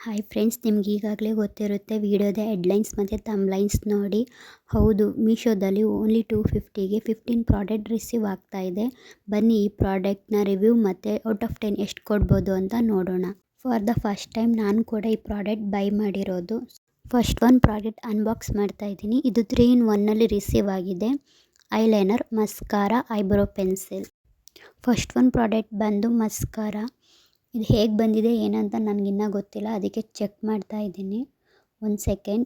Hi friends, ನಿಮ್ಗೆ ಈಗಾಗಲೇ ಗೊತ್ತಿರುತ್ತೆ ವಿಡಿಯೋದ ಹೆಡ್ಲೈನ್ಸ್ ಮತ್ತು ಥಂಬ್ಲೈನ್ಸ್ ನೋಡಿ. ಹೌದು, ಮೀಶೋದಲ್ಲಿ ಓನ್ಲಿ 250ಗೆ 15 ಪ್ರಾಡಕ್ಟ್ ರಿಸೀವ್ ಆಗ್ತಾ ಇದೆ. ಬನ್ನಿ ಈ ಪ್ರಾಡಕ್ಟ್ನ ರಿವ್ಯೂ ಮತ್ತು ಔಟ್ ಆಫ್ 10 ಎಷ್ಟು ಕೊಡ್ಬೋದು ಅಂತ ನೋಡೋಣ. ಫಾರ್ ದ ಫಸ್ಟ್ ಟೈಮ್ ನಾನು ಕೂಡ ಈ ಪ್ರಾಡಕ್ಟ್ ಬೈ ಮಾಡಿರೋದು. ಫಸ್ಟ್ ಒಂದು ಪ್ರಾಡಕ್ಟ್ ಅನ್ಬಾಕ್ಸ್ ಮಾಡ್ತಾ ಇದ್ದೀನಿ. ಇದು 3-in-1ನಲ್ಲಿ ರಿಸೀವ್ ಆಗಿದೆ. Eyeliner, mascara, eyebrow pencil. First ಒಂದು ಪ್ರಾಡಕ್ಟ್ ಬಂದು ಮಸ್ಕಾರಾ. ಇದು ಹೇಗೆ ಬಂದಿದೆ ಏನಂತ ನನಗಿನ್ನೂ ಗೊತ್ತಿಲ್ಲ, ಅದಕ್ಕೆ ಚೆಕ್ ಮಾಡ್ತಾ ಇದ್ದೀನಿ. ಒಂದು ಸೆಕೆಂಡ್.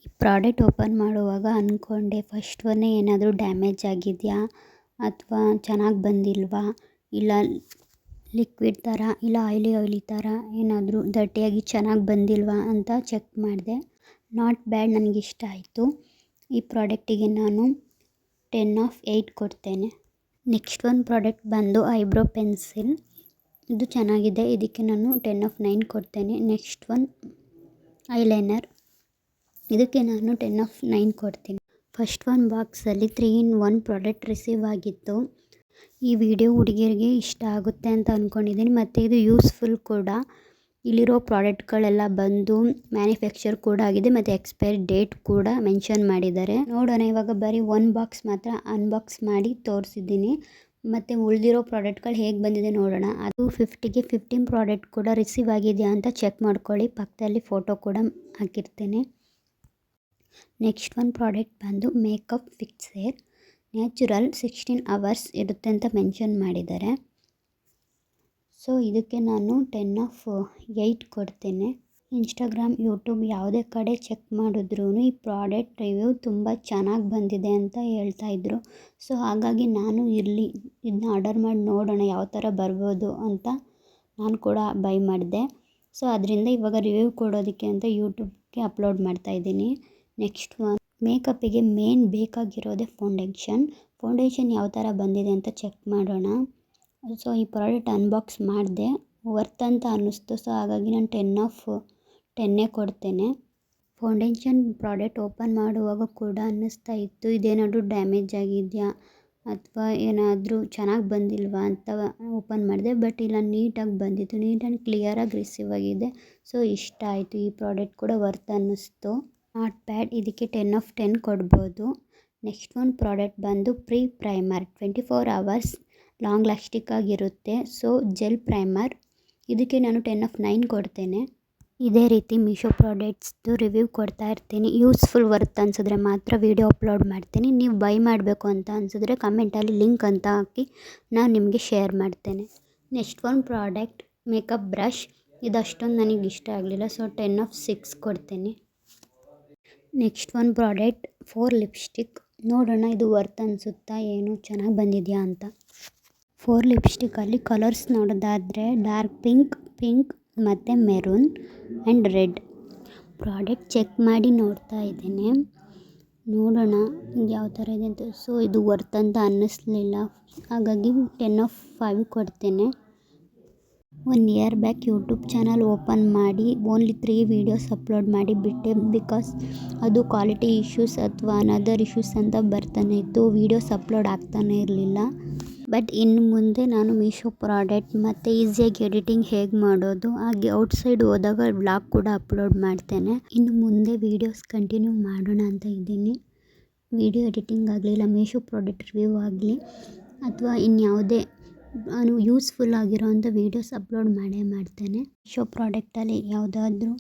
ಈ ಪ್ರಾಡಕ್ಟ್ ಓಪನ್ ಮಾಡುವಾಗ ಅಂದ್ಕೊಂಡೆ ಫಸ್ಟ್ ಒನ್ನೇ ಏನಾದರೂ ಡ್ಯಾಮೇಜ್ ಆಗಿದೆಯಾ ಅಥವಾ ಚೆನ್ನಾಗಿ ಬಂದಿಲ್ವಾ, ಇಲ್ಲ ಲಿಕ್ವಿಡ್ ಥರ ಇಲ್ಲ ಆಯ್ಲಿ ಥರ ಏನಾದರೂ ದಟ್ಟಿಯಾಗಿ ಚೆನ್ನಾಗಿ ಬಂದಿಲ್ವಾ ಅಂತ ಚೆಕ್ ಮಾಡಿದೆ. ನಾಟ್ ಬ್ಯಾಡ್, ನನಗಿಷ್ಟ ಆಯಿತು. ಈ ಪ್ರಾಡಕ್ಟಿಗೆ ನಾನು 10/8 ಕೊಡ್ತೇನೆ. ನೆಕ್ಸ್ಟ್ ಒಂದು ಪ್ರಾಡಕ್ಟ್ ಬಂದು ಐಬ್ರೋ ಪೆನ್ಸಿಲ್. ಇದು ಚೆನ್ನಾಗಿದೆ, ಇದಕ್ಕೆ ನಾನು 10/9 ಕೊಡ್ತೇನೆ. Next one eyeliner. ಇದಕ್ಕೆ ನಾನು 10/9 ಕೊಡ್ತೀನಿ. ಫಸ್ಟ್ ಒನ್ ಬಾಕ್ಸಲ್ಲಿ 3-in-1 ಪ್ರಾಡಕ್ಟ್ ರಿಸೀವ್ ಆಗಿತ್ತು. ಈ ವಿಡಿಯೋ ಹುಡುಗಿಯರಿಗೆ ಇಷ್ಟ ಆಗುತ್ತೆ ಅಂತ ಅಂದ್ಕೊಂಡಿದ್ದೀನಿ. ಮತ್ತು ಇದು ಯೂಸ್ಫುಲ್ ಕೂಡ. ಇಲ್ಲಿರೋ ಪ್ರಾಡಕ್ಟ್ಗಳೆಲ್ಲ ಬಂದು ಮ್ಯಾನುಫ್ಯಾಕ್ಚರ್ ಕೂಡ ಆಗಿದೆ ಮತ್ತು ಎಕ್ಸ್ಪೈರಿ ಡೇಟ್ ಕೂಡ ಮೆನ್ಷನ್ ಮಾಡಿದ್ದಾರೆ. ನೋಡೋಣ, ಇವಾಗ ಬರೀ ಒಂದು ಬಾಕ್ಸ್ ಮಾತ್ರ ಅನ್ಬಾಕ್ಸ್ ಮಾಡಿ ತೋರಿಸಿದ್ದೀನಿ. ಮತ್ತು ಉಳಿದಿರೋ ಪ್ರಾಡಕ್ಟ್ಗಳು ಹೇಗೆ ಬಂದಿದೆ ನೋಡೋಣ. ಅದು 50ಗೆ 15 ಪ್ರಾಡಕ್ಟ್ ಕೂಡ ರಿಸೀವ್ ಆಗಿದೆಯಾ ಅಂತ ಚೆಕ್ ಮಾಡ್ಕೊಳ್ಳಿ. ಪಕ್ಕದಲ್ಲಿ ಫೋಟೋ ಕೂಡ ಹಾಕಿರ್ತೇನೆ. ನೆಕ್ಸ್ಟ್ ಒಂದು ಪ್ರಾಡಕ್ಟ್ ಬಂದು ಮೇಕಪ್ ಫಿಕ್ಸರ್. ನ್ಯಾಚುರಲ್ 16 hours ಇರುತ್ತೆ ಅಂತ ಮೆನ್ಷನ್ ಮಾಡಿದ್ದಾರೆ. ಸೊ ಇದಕ್ಕೆ ನಾನು 10/8 ಕೊಡ್ತೇನೆ. ಇನ್ಸ್ಟಾಗ್ರಾಮ್, ಯೂಟ್ಯೂಬ್ ಯಾವುದೇ ಕಡೆ ಚೆಕ್ ಮಾಡಿದ್ರೂ ಈ ಪ್ರಾಡಕ್ಟ್ ರಿವ್ಯೂ ತುಂಬ ಚೆನ್ನಾಗಿ ಬಂದಿದೆ ಅಂತ ಹೇಳ್ತಾಯಿದ್ರು. ಸೊ ಹಾಗಾಗಿ ನಾನು ಇದನ್ನ ಆರ್ಡರ್ ಮಾಡಿ ನೋಡೋಣ ಯಾವ ಥರ ಬರ್ಬೋದು ಅಂತ ನಾನು ಕೂಡ ಬೈ ಮಾಡಿದೆ. ಸೊ ಅದರಿಂದ ಇವಾಗ ರಿವ್ಯೂ ಕೊಡೋದಕ್ಕೆ ಅಂತ ಯೂಟ್ಯೂಬ್ಗೆ ಅಪ್ಲೋಡ್ ಮಾಡ್ತಾಯಿದ್ದೀನಿ. ನೆಕ್ಸ್ಟ್ ಒನ್ ಮೇಕಪ್ಪಿಗೆ ಮೇನ್ ಬೇಕಾಗಿರೋದೇ ಫೌಂಡೇಶನ್ ಯಾವ ಥರ ಬಂದಿದೆ ಅಂತ ಚೆಕ್ ಮಾಡೋಣ. ಸೊ ಈ ಪ್ರಾಡಕ್ಟ್ ಅನ್ಬಾಕ್ಸ್ ಮಾಡಿದೆ, ವರ್ತ್ ಅಂತ ಅನ್ನಿಸ್ತು. ಸೊ ಹಾಗಾಗಿ ನಾನು 10/10 ಕೊಡ್ತೇನೆ. ಫೌಂಡೇಶನ್ ಪ್ರಾಡಕ್ಟ್ ಓಪನ್ ಮಾಡುವಾಗ ಕೂಡ ಅನ್ನಿಸ್ತಾ ಇತ್ತು ಇದೇನಾದರೂ ಡ್ಯಾಮೇಜ್ ಆಗಿದೆಯಾ ಅಥವಾ ಏನಾದರೂ ಚೆನ್ನಾಗಿ ಬಂದಿಲ್ವಾ ಅಂತ ಓಪನ್ ಮಾಡಿದೆ. ಬಟ್ ಇಲ್ಲ, ನೀಟಾಗಿ ಬಂದಿತ್ತು, ನೀಟ್ ಆ್ಯಂಡ್ ಕ್ಲಿಯರಾಗಿ ರಿಸೀವ್ ಆಗಿದೆ. ಸೊ ಇಷ್ಟ ಆಯಿತು. ಈ ಪ್ರಾಡಕ್ಟ್ ಕೂಡ ವರ್ತ್ ಅನ್ನಿಸ್ತು. ನಾಟ್ ಬ್ಯಾಡ್, ಇದಕ್ಕೆ 10/10 ಕೊಡ್ಬೋದು. ನೆಕ್ಸ್ಟ್ ಒಂದು ಪ್ರಾಡಕ್ಟ್ ಬಂದು ಪ್ರೈಮರ್. 24 hours ಲಾಂಗ್ ಲಾಸ್ಟಿಕ್ ಆಗಿರುತ್ತೆ. So gel primer. ಇದಕ್ಕೆ ನಾನು 10/9 ಕೊಡ್ತೇನೆ. ಇದೇ ರೀತಿ ಮೀಶೋ ಪ್ರಾಡಕ್ಟ್ಸ್ದು ರಿವ್ಯೂ ಕೊಡ್ತಾ ಇರ್ತೀನಿ. ಯೂಸ್ಫುಲ್ ವರ್ತ್ ಅನಿಸಿದ್ರೆ ಮಾತ್ರ ವೀಡಿಯೋ ಅಪ್ಲೋಡ್ ಮಾಡ್ತೀನಿ. ನೀವು ಬೈ ಮಾಡಬೇಕು ಅಂತ ಅನಿಸಿದ್ರೆ ಕಮೆಂಟಲ್ಲಿ ಲಿಂಕ್ ಅಂತ ಹಾಕಿ ನಾನು ನಿಮಗೆ ಶೇರ್ ಮಾಡ್ತೇನೆ. ನೆಕ್ಸ್ಟ್ ಒಂದು ಪ್ರಾಡಕ್ಟ್ ಮೇಕಪ್ ಬ್ರಷ್. ಇದು ಅಷ್ಟೊಂದು ನನಗೆ ಇಷ್ಟ ಆಗಲಿಲ್ಲ. ಸೊ 10/6 ಕೊಡ್ತೇನೆ. ನೆಕ್ಸ್ಟ್ ಒಂದು ಪ್ರಾಡಕ್ಟ್ 4 ಲಿಪ್ಸ್ಟಿಕ್. ನೋಡೋಣ ಇದು ವರ್ತ್ ಅನಿಸುತ್ತಾ, ಏನು ಚೆನ್ನಾಗಿ ಬಂದಿದೆಯಾ ಅಂತ. 4 ಲಿಪ್ಸ್ಟಿಕ್ಕಲ್ಲಿ ಕಲರ್ಸ್ ನೋಡೋದಾದರೆ ಡಾರ್ಕ್ ಪಿಂಕ್ ಮತ್ತು maroon and red. Product check ಮಾಡಿ ನೋಡ್ತಾ ಇದ್ದೇನೆ. ನೋಡೋಣ ಇದು ಯಾವ ಥರ ಇದೆ ಅಂತ. ಸೊ ಇದು ವರ್ತ್ ಅಂತ ಅನ್ನಿಸ್ಲಿಲ್ಲ, ಹಾಗಾಗಿ 10/5 ಕೊಡ್ತೇನೆ. 1 year back YouTube channel open ಮಾಡಿ ಓನ್ಲಿ 3 ವೀಡಿಯೋಸ್ ಅಪ್ಲೋಡ್ ಮಾಡಿ ಬಿಟ್ಟೆ. ಬಿಕಾಸ್ ಅದು ಕ್ವಾಲಿಟಿ ಇಶ್ಯೂಸ್ ಅಥವಾ ಅನದರ್ ಇಶ್ಯೂಸ್ ಅಂತ ಬರ್ತಾನೆ ಇತ್ತು, ವೀಡಿಯೋಸ್ ಅಪ್ಲೋಡ್ ಆಗ್ತಾನೆ ಇರಲಿಲ್ಲ. ಬಟ್ ಇನ್ನು ಮುಂದೆ ನಾನು ಮೀಶೋ ಪ್ರಾಡಕ್ಟ್ ಮತ್ತು ಈಸಿಯಾಗಿ ಎಡಿಟಿಂಗ್ ಹೇಗೆ ಮಾಡೋದು, ಹಾಗೆ ಔಟ್ಸೈಡ್ ಹೋದಾಗ ವ್ಲಾಗ್ ಕೂಡ ಅಪ್ಲೋಡ್ ಮಾಡ್ತೇನೆ. ಇನ್ನು ಮುಂದೆ ವೀಡಿಯೋಸ್ ಕಂಟಿನ್ಯೂ ಮಾಡೋಣ ಅಂತ ಇದ್ದೀನಿ. ವೀಡಿಯೋ ಎಡಿಟಿಂಗ್ ಆಗಲಿ, ಇಲ್ಲ ಮೀಶೋ ಪ್ರಾಡಕ್ಟ್ ರಿವ್ಯೂ ಆಗಲಿ ಅಥವಾ ಇನ್ಯಾವುದೇ ಯೂಸ್ಫುಲ್ ಆಗಿರೋವಂಥ ವೀಡಿಯೋಸ್ ಅಪ್ಲೋಡ್ ಮಾಡೇ ಮಾಡ್ತೇನೆ. ಮೀಶೋ ಪ್ರಾಡಕ್ಟಲ್ಲಿ ಯಾವುದಾದ್ರೂ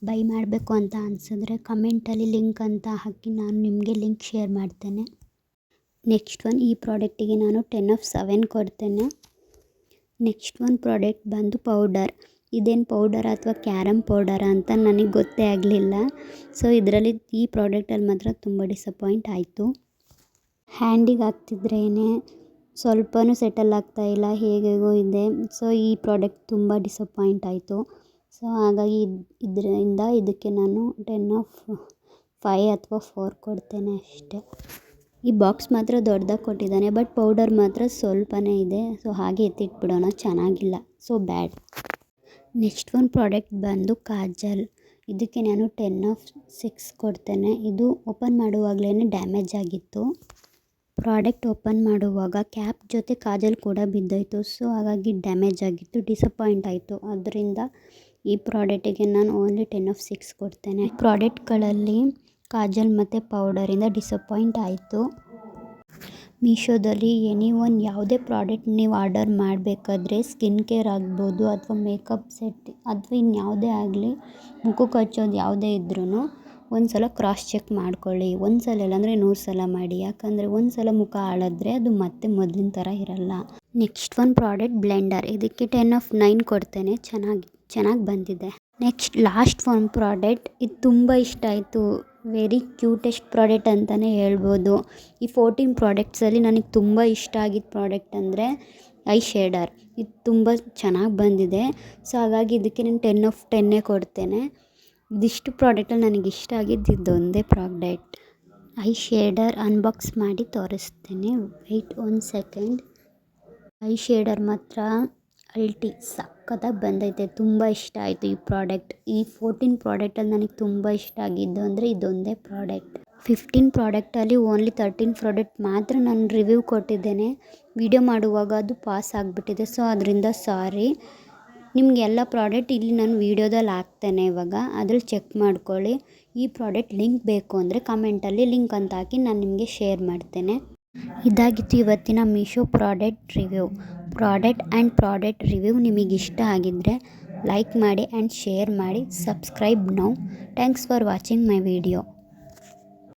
ಬೈ ಮಾಡಬೇಕು ಅಂತ ಅನಿಸಿದ್ರೆ ಕಮೆಂಟಲ್ಲಿ ಲಿಂಕ್ ಅಂತ ಹಾಕಿ ನಾನು ನಿಮಗೆ ಲಿಂಕ್ ಶೇರ್ ಮಾಡ್ತೇನೆ. ನೆಕ್ಸ್ಟ್ ಒನ್ ಈ ಪ್ರಾಡಕ್ಟಿಗೆ ನಾನು 10/7 ಕೊಡ್ತೇನೆ. ನೆಕ್ಸ್ಟ್ ಒಂದು ಪ್ರಾಡಕ್ಟ್ ಬಂದು ಪೌಡರ್. ಇದೇನು ಪೌಡರ್ ಅಥವಾ ಕ್ಯಾರಮ್ ಪೌಡರ ಅಂತ ನನಗೆ ಗೊತ್ತೇ ಆಗಲಿಲ್ಲ. ಸೊ ಇದರಲ್ಲಿ ಈ ಪ್ರಾಡಕ್ಟಲ್ಲಿ ಮಾತ್ರ ತುಂಬ ಡಿಸಪಾಯಿಂಟ್ ಆಯಿತು. ಹ್ಯಾಂಡಿಗೆ ಹಾಕ್ತಿದ್ರೇ ಸ್ವಲ್ಪನೂ ಸೆಟಲ್ ಆಗ್ತಾಯಿಲ್ಲ, ಹೇಗೇಗೋ ಇದೆ. ಸೊ ಈ ಪ್ರಾಡಕ್ಟ್ ತುಂಬ ಡಿಸಪಾಯಿಂಟ್ ಆಯಿತು. ಸೊ ಹಾಗಾಗಿ ಇದರಿಂದ ಇದಕ್ಕೆ ನಾನು 10/5 ಅಥವಾ 4 ಕೊಡ್ತೇನೆ ಅಷ್ಟೇ. ಈ ಬಾಕ್ಸ್ ಮಾತ್ರ ದೊಡ್ಡದಾಗಿ ಕೊಟ್ಟಿದ್ದಾನೆ, ಬಟ್ ಪೌಡರ್ ಮಾತ್ರ ಸ್ವಲ್ಪನೇ ಇದೆ. ಸೊ ಹಾಗೆ ಎತ್ತಿಟ್ಬಿಡೋಣ, ಚೆನ್ನಾಗಿಲ್ಲ. ಸೊ ಬ್ಯಾಡ್. ನೆಕ್ಸ್ಟ್ ಒಂದು ಪ್ರಾಡಕ್ಟ್ ಬಂದು ಕಾಜಲ್. ಇದಕ್ಕೆ ನಾನು 10/6 ಕೊಡ್ತೇನೆ. ಇದು ಓಪನ್ ಮಾಡುವಾಗಲೇ ಡ್ಯಾಮೇಜ್ ಆಗಿತ್ತು. ಪ್ರಾಡಕ್ಟ್ ಓಪನ್ ಮಾಡುವಾಗ ಕ್ಯಾಪ್ ಜೊತೆ ಕಾಜಲ್ ಕೂಡ ಬಿದ್ದೋಯ್ತು. ಸೊ ಹಾಗಾಗಿ ಡ್ಯಾಮೇಜ್ ಆಗಿತ್ತು, ಡಿಸಪಾಯಿಂಟ್ ಆಯಿತು. ಅದರಿಂದ ಈ ಪ್ರಾಡಕ್ಟಿಗೆ ನಾನು ಓನ್ಲಿ 10/6 ಕೊಡ್ತೇನೆ. ಪ್ರಾಡಕ್ಟ್ಗಳಲ್ಲಿ ಕಾಜಲ್ ಮತ್ತು ಪೌಡರಿಂದ ಡಿಸಪಾಯಿಂಟ್ ಆಯಿತು. ಮೀಶೋದಲ್ಲಿ ಯಾವುದೇ ಪ್ರಾಡಕ್ಟ್ ನೀವು ಆರ್ಡರ್ ಮಾಡಬೇಕಾದ್ರೆ ಸ್ಕಿನ್ ಕೇರ್ ಆಗ್ಬೋದು ಅಥವಾ ಮೇಕಪ್ ಸೆಟ್ ಅಥವಾ ಇನ್ಯಾವುದೇ ಆಗಲಿ ಮುಖಕ್ಕೆ ಹಚ್ಚೋದು ಯಾವುದೇ ಇದ್ರೂ ಒಂದು ಸಲ ಕ್ರಾಸ್ ಚೆಕ್ ಮಾಡ್ಕೊಳ್ಳಿ. ಒಂದು ಸಲ ಇಲ್ಲಾಂದರೆ 100 ಸಲ ಮಾಡಿ. ಯಾಕಂದರೆ ಒಂದು ಸಲ ಮುಖ ಹಾಳಾದರೆ ಅದು ಮತ್ತೆ ಮೊದಲಿನ ಥರ ಇರಲ್ಲ. ನೆಕ್ಸ್ಟ್ ಒಂದು ಪ್ರಾಡಕ್ಟ್ ಬ್ಲೆಂಡರ್. ಇದಕ್ಕೆ 10/9 ಕೊಡ್ತೇನೆ. ಚೆನ್ನಾಗಿ ಬಂದಿದೆ. ನೆಕ್ಸ್ಟ್ ಲಾಸ್ಟ್ ಒಂದು ಪ್ರಾಡಕ್ಟ್, ಇದು ತುಂಬ ಇಷ್ಟ ಆಯಿತು. ವೆರಿ ಕ್ಯೂಟೆಸ್ಟ್ ಪ್ರಾಡಕ್ಟ್ ಅಂತಲೇ ಹೇಳ್ಬೋದು. ಈ 14 ಪ್ರಾಡಕ್ಟ್ಸಲ್ಲಿ ನನಗೆ ತುಂಬ ಇಷ್ಟ ಆಗಿದ್ದ ಪ್ರಾಡಕ್ಟ್ ಅಂದರೆ ಐ ಶೇಡರ್. ಇದು ತುಂಬ ಚೆನ್ನಾಗಿ ಬಂದಿದೆ. ಸೊ ಹಾಗಾಗಿ ಇದಕ್ಕೆ ನಾನು 10/10 ಕೊಡ್ತೇನೆ. ಇದಿಷ್ಟು ಪ್ರಾಡಕ್ಟಲ್ಲಿ ನನಗೆ ಇಷ್ಟ ಆಗಿದ್ದು ಇದೊಂದೇ ಪ್ರಾಡಕ್ಟ್. ಐ ಶೇಡರ್ ಅನ್ಬಾಕ್ಸ್ ಮಾಡಿ ತೋರಿಸ್ತೇನೆ. Weight 1 second. ಐ ಶೇಡರ್ ಮಾತ್ರ ಸಕ್ಕತ್ತಾಗಿ ಬಂದೈತೆ. ತುಂಬ ಇಷ್ಟ ಆಯಿತು ಈ ಪ್ರಾಡಕ್ಟ್. ಈ 14 ಪ್ರಾಡಕ್ಟಲ್ಲಿ ನನಗೆ ತುಂಬ ಇಷ್ಟ ಆಗಿದ್ದು ಅಂದರೆ ಇದೊಂದೇ ಪ್ರಾಡಕ್ಟ್. 15 ಪ್ರಾಡಕ್ಟಲ್ಲಿ ಓನ್ಲಿ 13 ಪ್ರಾಡಕ್ಟ್ ಮಾತ್ರ ನಾನು ರಿವ್ಯೂ ಕೊಟ್ಟಿದ್ದೇನೆ. ವಿಡಿಯೋ ಮಾಡುವಾಗ ಅದು ಪಾಸ್ ಆಗಿಬಿಟ್ಟಿದೆ. ಸೊ ಅದರಿಂದ ಸಾರಿ. ನಿಮಗೆಲ್ಲ ಪ್ರಾಡಕ್ಟ್ ಇಲ್ಲಿ ನಾನು ವೀಡಿಯೋದಲ್ಲಿ ಹಾಕ್ತೇನೆ ಇವಾಗ, ಅದ್ರಲ್ಲಿ ಚೆಕ್ ಮಾಡ್ಕೊಳ್ಳಿ. ಈ ಪ್ರಾಡಕ್ಟ್ ಲಿಂಕ್ ಬೇಕು ಅಂದರೆ ಕಮೆಂಟಲ್ಲಿ ಲಿಂಕ್ ಅಂತ ಹಾಕಿ ನಾನು ನಿಮಗೆ ಶೇರ್ ಮಾಡ್ತೇನೆ. ಇದಾಗಿತ್ತು ಇವತ್ತಿನ ಮೀಶೋ ಪ್ರಾಡಕ್ಟ್ ರಿವ್ಯೂ. ನಿಮಗೆ ಇಷ್ಟ ಆಗಿದ್ದರೆ ಲೈಕ್ ಮಾಡಿ ಆ್ಯಂಡ್ ಶೇರ್ ಮಾಡಿ. Subscribe now. Thanks for watching my video.